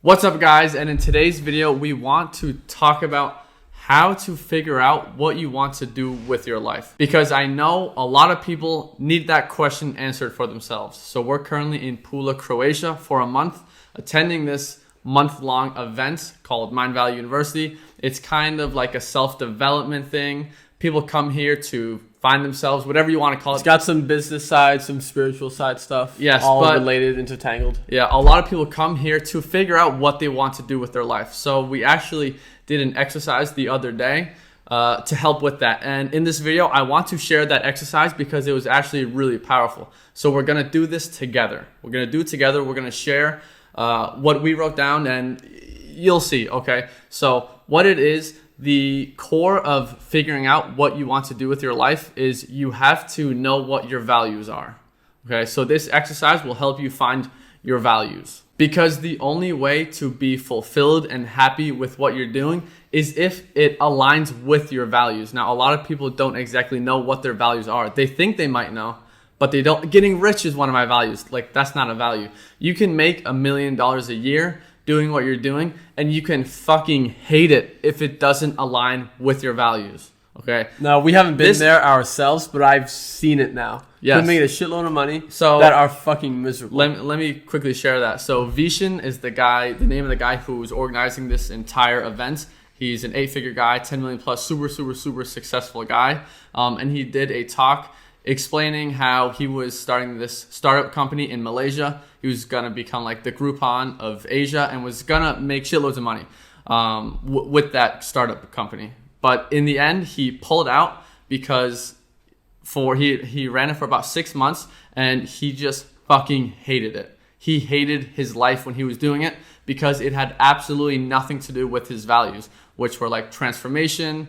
What's up, guys? And in today's video, we want to talk about how to figure out what you want to do with your life. Because I know a lot of people need that question answered for themselves. So we're currently in Pula, Croatia for a month, attending this month-long event called Mindvalley University. It's kind of like a self-development thing. People come here to find themselves, whatever you want to call it. It's got some business side, some spiritual side stuff. Yes, all but related, intertangled. Yeah, a lot of people come here to figure out what they want to do with their life. So we actually did an exercise the other day to help with that. And in this video, I want to share that exercise because it was actually really powerful. So we're going to do this together. We're going to do it together. We're going to share what we wrote down and you'll see, okay? So what it is, the core of figuring out what you want to do with your life is you have to know what your values are. Okay, so this exercise will help you find your values, because the only way to be fulfilled and happy with what you're doing is if it aligns with your values. Now, a lot of people don't exactly know what their values are. They think they might know, but they don't. Getting rich is one of my values. Like, that's not a value. You can make $1 million a year doing what you're doing, and you can fucking hate it if it doesn't align with your values. Okay. No, we haven't been there ourselves, but I've seen it now. Yes. We've made a shitload of money so that are fucking miserable. Let me quickly share that. So Vishen is the name of the guy who's organizing this entire event. He's an 8-figure guy, 10 million plus, super successful guy. And he did a talk explaining how he was starting this startup company in Malaysia. He was going to become like the Groupon of Asia and was going to make shitloads of money with that startup company. But in the end, he pulled out because he ran it for about 6 months and he just fucking hated it. He hated his life when he was doing it because it had absolutely nothing to do with his values, which were like transformation,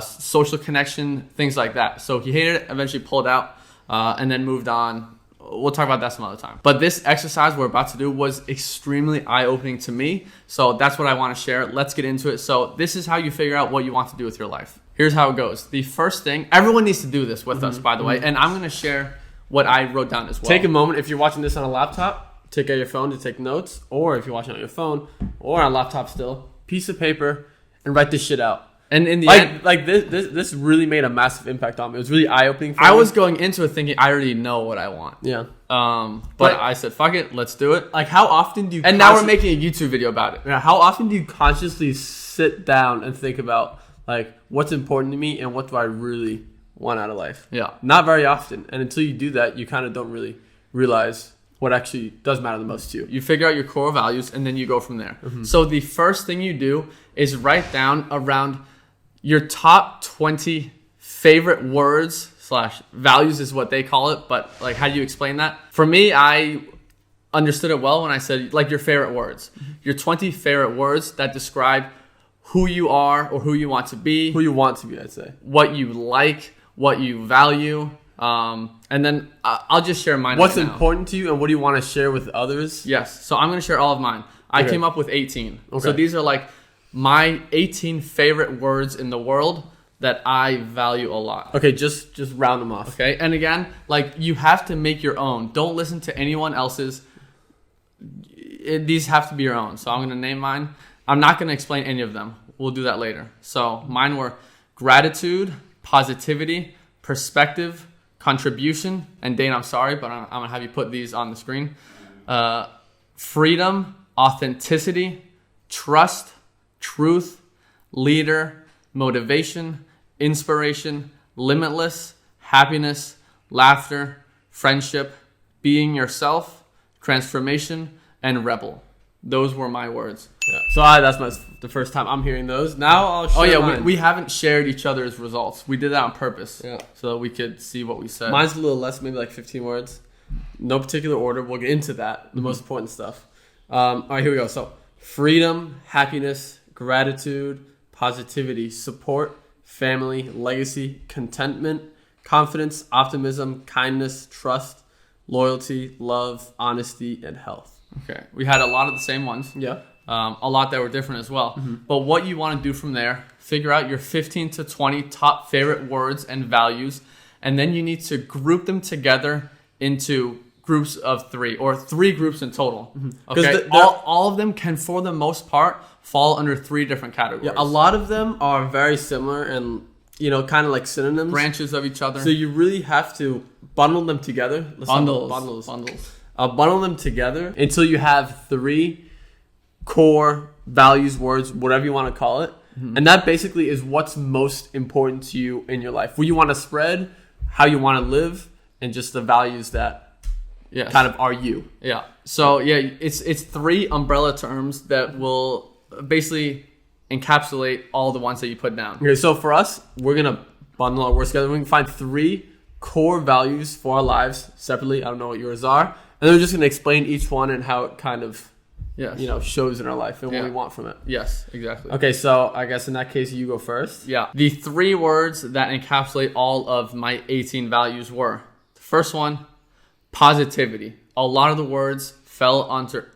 social connection, things like that. So he hated it, eventually pulled out, and then moved on. We'll talk about that some other time. But this exercise we're about to do was extremely eye-opening to me. So that's what I want to share. Let's get into it. So this is how you figure out what you want to do with your life. Here's how it goes. The first thing, everyone needs to do this with us, by the way. And I'm going to share what I wrote down as well. Take a moment. If you're watching this on a laptop, take out your phone to take notes. Or if you're watching on your phone or on a laptop still, piece of paper and write this shit out. And in the end, this really made a massive impact on me. It was really eye-opening for me. I was going into it thinking I already know what I want. Yeah. But I said, fuck it, let's do it. Like, how often do you... And now we're making a YouTube video about it. Yeah, how often do you consciously sit down and think about, like, what's important to me and what do I really want out of life? Yeah. Not very often. And until you do that, you kind of don't really realize what actually does matter the most to you. You figure out your core values and then you go from there. So the first thing you do is write down around your top 20 favorite words / values is what they call it. But like, how do you explain that? For me, I understood it well when I said like your favorite words, your 20 favorite words that describe who you are or who you want to be. Who you want to be, I'd say. What you like, what you value. And then I'll just share mine. What's right now. important to you and what do you want to share with others? Yes. So I'm going to share all of mine. I came up with 18. Okay. So these are like my 18 favorite words in the world that I value a lot. Okay, just round them off. Okay, and again, like, you have to make your own. Don't listen to anyone else's. These have to be your own. So I'm going to name mine. I'm not going to explain any of them. We'll do that later. So mine were gratitude, positivity, perspective, contribution, and Dane, I'm sorry, but I'm going to have you put these on the screen. Freedom, authenticity, trust, truth, leader, motivation, inspiration, limitless, happiness, laughter, friendship, being yourself, transformation, and rebel. Those were my words. Yeah. So that's the first time I'm hearing those. Now I'll share mine. We haven't shared each other's results. We did that on purpose. Yeah. So that we could see what we said. Mine's a little less, maybe like 15 words. No particular order. We'll get into that, the most important stuff. All right, here we go. So freedom, happiness, gratitude, positivity, support, family, legacy, contentment, confidence, optimism, kindness, trust, loyalty, love, honesty, and health. Okay. We had a lot of the same ones. Yeah. A lot that were different as well. But what you want to do from there, figure out your 15 to 20 top favorite words and values, and then you need to group them together into groups of 3 or 3 groups in total. Okay, 'Cause all of them can, for the most part, fall under 3 different categories. Yeah, a lot of them are very similar and, kind of like synonyms. Branches of each other. So you really have to bundle them together. Let's talk about Bundles. Bundle them together until you have 3 core values, words, whatever you want to call it. And that basically is what's most important to you in your life. What you want to spread, how you want to live, and just the values that kind of are you. Yeah. So yeah, it's 3 umbrella terms that will basically encapsulate all the ones that you put down. Okay, so for us, we're going to bundle our words together. We're going to find 3 core values for our lives separately. I don't know what yours are. And then we're just going to explain each one and how it kind of shows in our life and what we want from it. Yes, exactly. Okay, so I guess in that case, you go first. Yeah. The 3 words that encapsulate all of my 18 values were, the first one, positivity. A lot of the words fell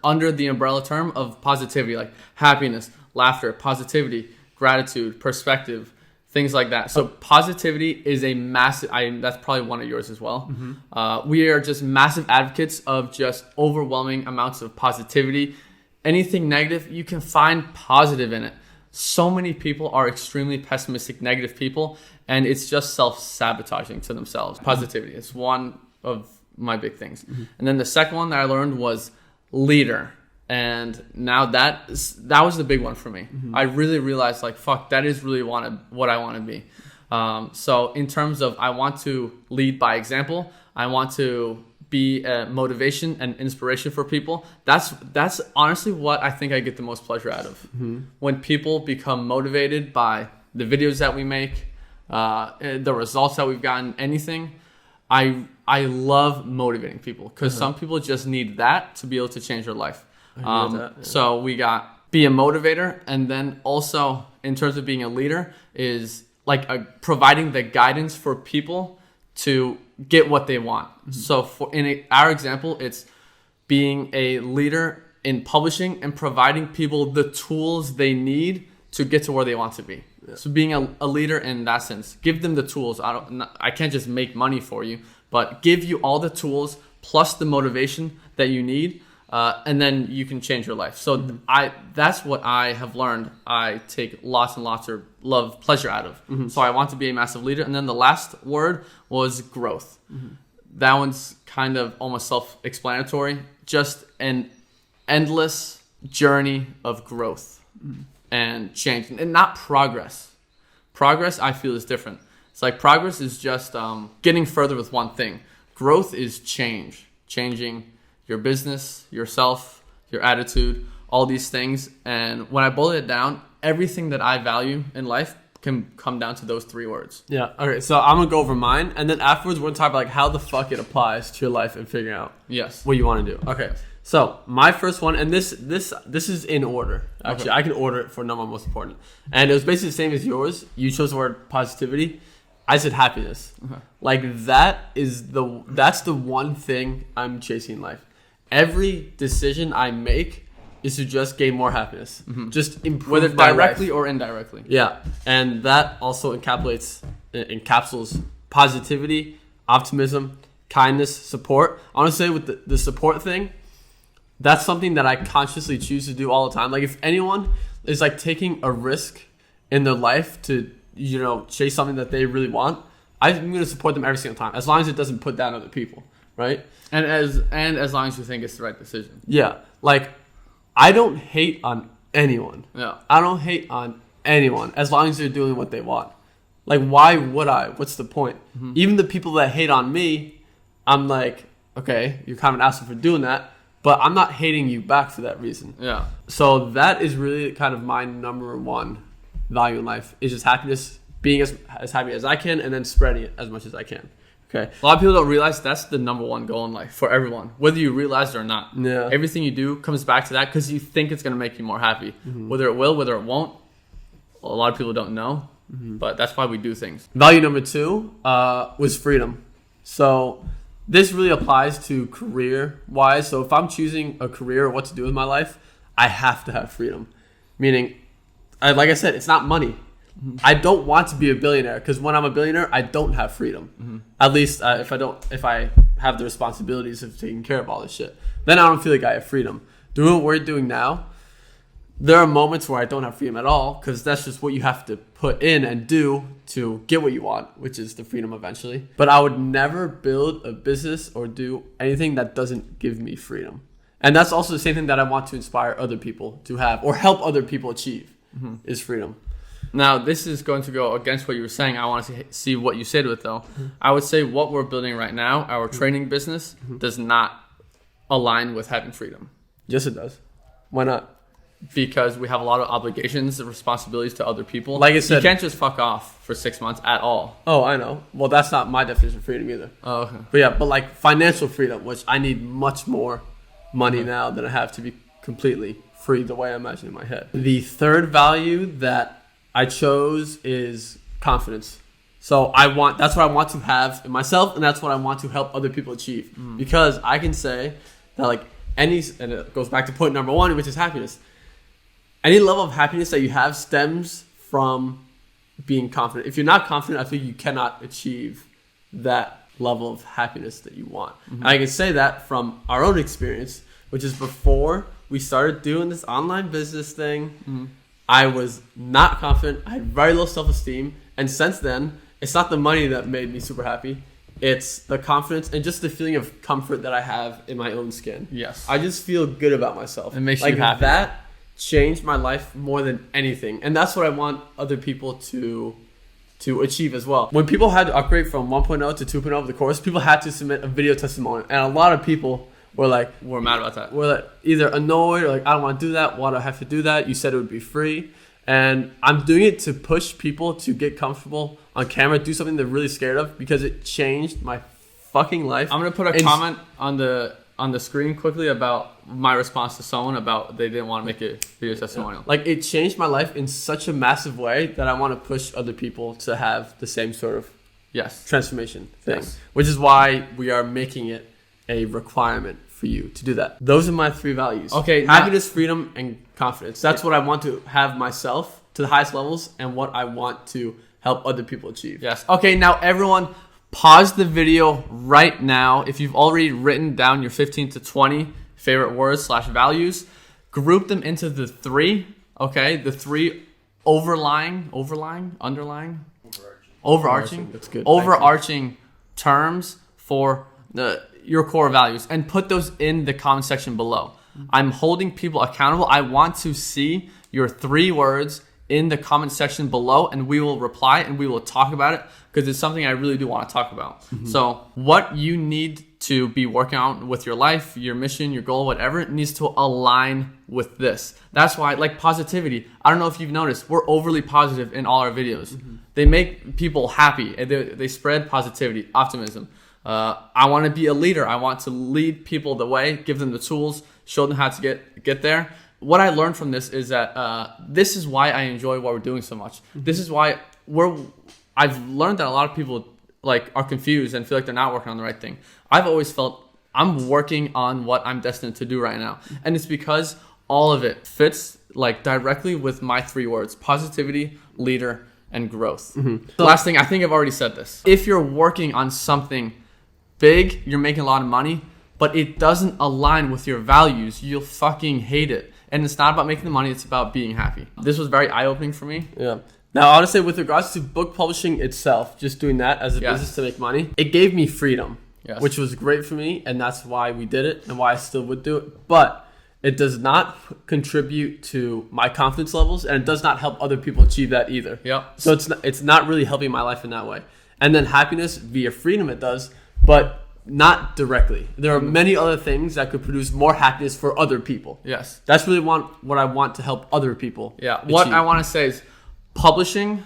under the umbrella term of positivity, like happiness, laughter, positivity, gratitude, perspective, things like that. So positivity is a massive, that's probably one of yours as well. We are just massive advocates of just overwhelming amounts of positivity. Anything negative, you can find positive in it. So many people are extremely pessimistic, negative people, and it's just self-sabotaging to themselves. Positivity is one of my big things. And then the second one that I learned was leader. And now that was the big one for me. I really realized, like, fuck, that is really what I want to be. So in terms of, I want to lead by example. I want to be a motivation and inspiration for people. That's honestly what I think I get the most pleasure out of. When people become motivated by the videos that we make, the results that we've gotten, anything. I love motivating people because some people just need that to be able to change their life. So we got be a motivator, and then also in terms of being a leader is like providing the guidance for people to get what they want. So our example, it's being a leader in publishing and providing people the tools they need to get to where they want to be. So being a leader in that sense, give them the tools. I can't just make money for you, but give you all the tools plus the motivation that you need. And then you can change your life. So that's what I have learned. I take lots and lots of pleasure out of. So I want to be a massive leader. And then the last word was growth. That one's kind of almost self-explanatory. Just an endless journey of growth and change, and not progress. Progress, I feel, is different. It's like progress is just getting further with one thing. Growth is changing your business, yourself, your attitude, all these things. And when I boil it down, everything that I value in life can come down to those 3 words. Yeah. Okay. So I'm gonna go over mine, and then afterwards we're gonna talk about like how the fuck it applies to your life and figuring out what you want to do. Okay. So my first one, and this is in order. Actually, I can order it for number one most important, and it was basically the same as yours. You chose the word positivity. I said happiness. Like that's the one thing I'm chasing in life. Every decision I make is to just gain more happiness. Just improve whether my directly life. or indirectly. Yeah. And that also encapsulates positivity, optimism, kindness, support. I want to say with the support thing, that's something that I consciously choose to do all the time. Like if anyone is like taking a risk in their life to, chase something that they really want, I'm going to support them every single time, as long as it doesn't put down other people. Right. And as long as you think it's the right decision. Yeah. Like I don't hate on anyone. Yeah. I don't hate on anyone as long as they're doing what they want. Like why would I? What's the point? Even the people that hate on me, I'm like, okay, you're kind of an asshole for doing that, but I'm not hating you back for that reason. Yeah. So that is really kind of my number one value in life, is just happiness, being as happy as I can, and then spreading it as much as I can. Okay. A lot of people don't realize that's the number one goal in life for everyone, whether you realize it or not. Yeah. Everything you do comes back to that because you think it's going to make you more happy. Whether it will, whether it won't, a lot of people don't know, but that's why we do things. Value number 2 was freedom. So this really applies to career-wise. So if I'm choosing a career or what to do with my life, I have to have freedom. Meaning, like I said, it's not money. I don't want to be a billionaire because when I'm a billionaire, I don't have freedom. At least if I have the responsibilities of taking care of all this shit, then I don't feel like I have freedom. Doing what we're doing now, there are moments where I don't have freedom at all because that's just what you have to put in and do to get what you want, which is the freedom eventually. But I would never build a business or do anything that doesn't give me freedom. And that's also the same thing that I want to inspire other people to have or help other people achieve is freedom. Now, this is going to go against what you were saying. I want to see what you said with though. I would say what we're building right now, our training business, does not align with having freedom. Yes, it does. Why not? Because we have a lot of obligations and responsibilities to other people. Like I said, you can't just fuck off for 6 months at all. Oh, I know. Well, that's not my definition of freedom either. Oh, okay. But yeah, but like financial freedom, which I need much more money now than I have to be completely free the way I imagine in my head. The third value that I chose is confidence. So that's what I want to have in myself, and that's what I want to help other people achieve. Because I can say that like and it goes back to point number 1, which is happiness. Any level of happiness that you have stems from being confident. If you're not confident, I think you cannot achieve that level of happiness that you want. And I can say that from our own experience, which is before we started doing this online business thing, I was not confident. I had very low self-esteem. And since then, it's not the money that made me super happy. It's the confidence and just the feeling of comfort that I have in my own skin. Yes. I just feel good about myself. It makes like you happy. That changed my life more than anything. And that's what I want other people to achieve as well. When people had to upgrade from 1.0 to 2.0 of the course, people had to submit a video testimonial. And a lot of people were mad about that. We're like either annoyed or like, I don't want to do that. Why do I have to do that? You said it would be free. And I'm doing it to push people to get comfortable on camera, do something they're really scared of because it changed my fucking life. I'm going to put a comment on the screen quickly about my response to someone about they didn't want to make a video testimonial. Like it changed my life in such a massive way that I want to push other people to have the same sort of transformation thing, which is why we are making it a requirement for you to do that. Those are my 3 values. Okay, happiness, freedom, and confidence. That's what I want to have myself to the highest levels and what I want to help other people achieve. Yes. Okay, now everyone pause the video right now. If you've already written down your 15 to 20 favorite words/values, group them into the 3, okay? The 3 overarching That's good. Overarching terms for your core values and put those in the comment section below. I'm holding people accountable. I want to see your 3 words in the comment section below and we will reply and we will talk about it because it's something I really do want to talk about. So what you need to be working on with your life, your mission, your goal, whatever, it needs to align with this. That's why, like positivity, I don't know if you've noticed, we're overly positive in all our videos. They make people happy and they spread positivity, optimism. I want to be a leader. I want to lead people the way, give them the tools, show them how to get there. What I learned from this is that this is why I enjoy what we're doing so much. This is why I've learned that a lot of people are confused and feel like they're not working on the right thing. I've always felt I'm working on what I'm destined to do right now. And it's because all of it fits directly with my 3 words: positivity, leader, and growth. The last thing, I think I've already said this. If you're working on something big, you're making a lot of money, but it doesn't align with your values, you'll fucking hate it. And it's not about making the money, it's about being happy. This was very eye-opening for me. Yeah. Now, honestly, with regards to book publishing itself, just doing that as a business to make money, it gave me freedom, which was great for me, and that's why we did it and why I still would do it. But it does not contribute to my confidence levels, and it does not help other people achieve that either. So it's not really helping my life in that way. And then happiness via freedom, it does, but not directly. There are many other things that could produce more happiness for other people. Yes. That's really what I want to help other people achieve. What I want to say is publishing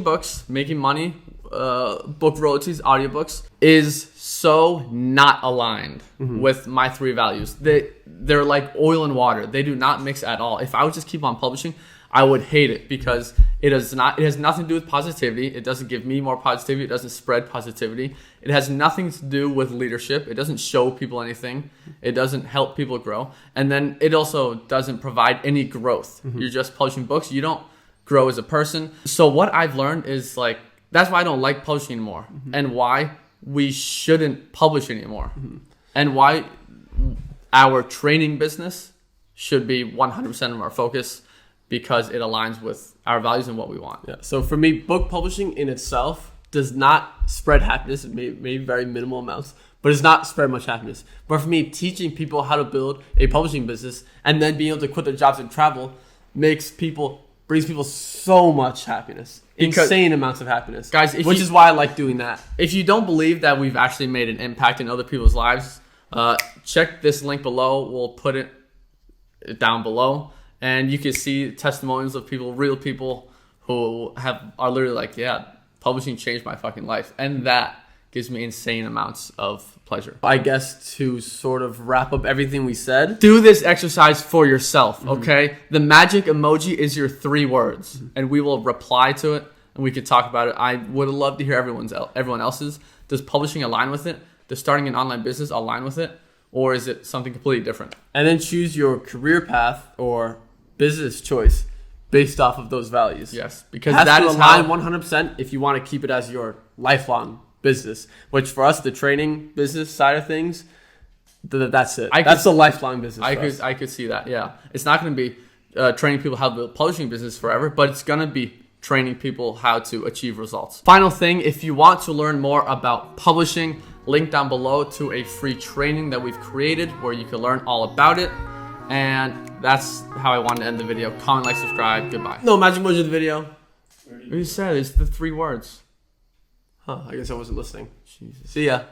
books, making money, book royalties, audiobooks is so not aligned with my 3 values. They're like oil and water. They do not mix at all. If I would just keep on publishing, I would hate it because it has nothing to do with positivity. It doesn't give me more positivity. It doesn't spread positivity. It has nothing to do with leadership. It doesn't show people anything. It doesn't help people grow. And then it also doesn't provide any growth. You're just publishing books. You don't grow as a person. So what I've learned is like, that's why I don't like publishing anymore, and why we shouldn't publish anymore, and why our training business should be 100% of our focus, because it aligns with our values and what we want. Yeah. So for me, book publishing in itself does not spread happiness, maybe very minimal amounts, but it's not spread much happiness. But for me, teaching people how to build a publishing business and then being able to quit their jobs and travel brings people so much happiness. Because, insane amounts of happiness. Guys, which is why I like doing that. If you don't believe that we've actually made an impact in other people's lives, check this link below. We'll put it down below. And you can see testimonials of people, real people who are literally like, yeah, publishing changed my fucking life. And that gives me insane amounts of pleasure. I guess to sort of wrap up everything we said, do this exercise for yourself, okay? The magic emoji is your 3 words, and we will reply to it, and we could talk about it. I would love to hear everyone else's. Does publishing align with it? Does starting an online business align with it? Or is it something completely different? And then choose your career path or business choice based off of those values. Yes, because that is align how 100% if you want to keep it as your lifelong business. Which for us, the training business side of things, that's it. That's a lifelong business. I could see that. Yeah, it's not going to be training people how to build a publishing business forever, but it's going to be training people how to achieve results. Final thing, if you want to learn more about publishing, link down below to a free training that we've created where you can learn all about it. And that's how I wanted to end the video. Comment, like, subscribe. Goodbye. No magic emoji of the video. You said it's the 3 words. Huh, I guess I wasn't listening. Jesus. See ya.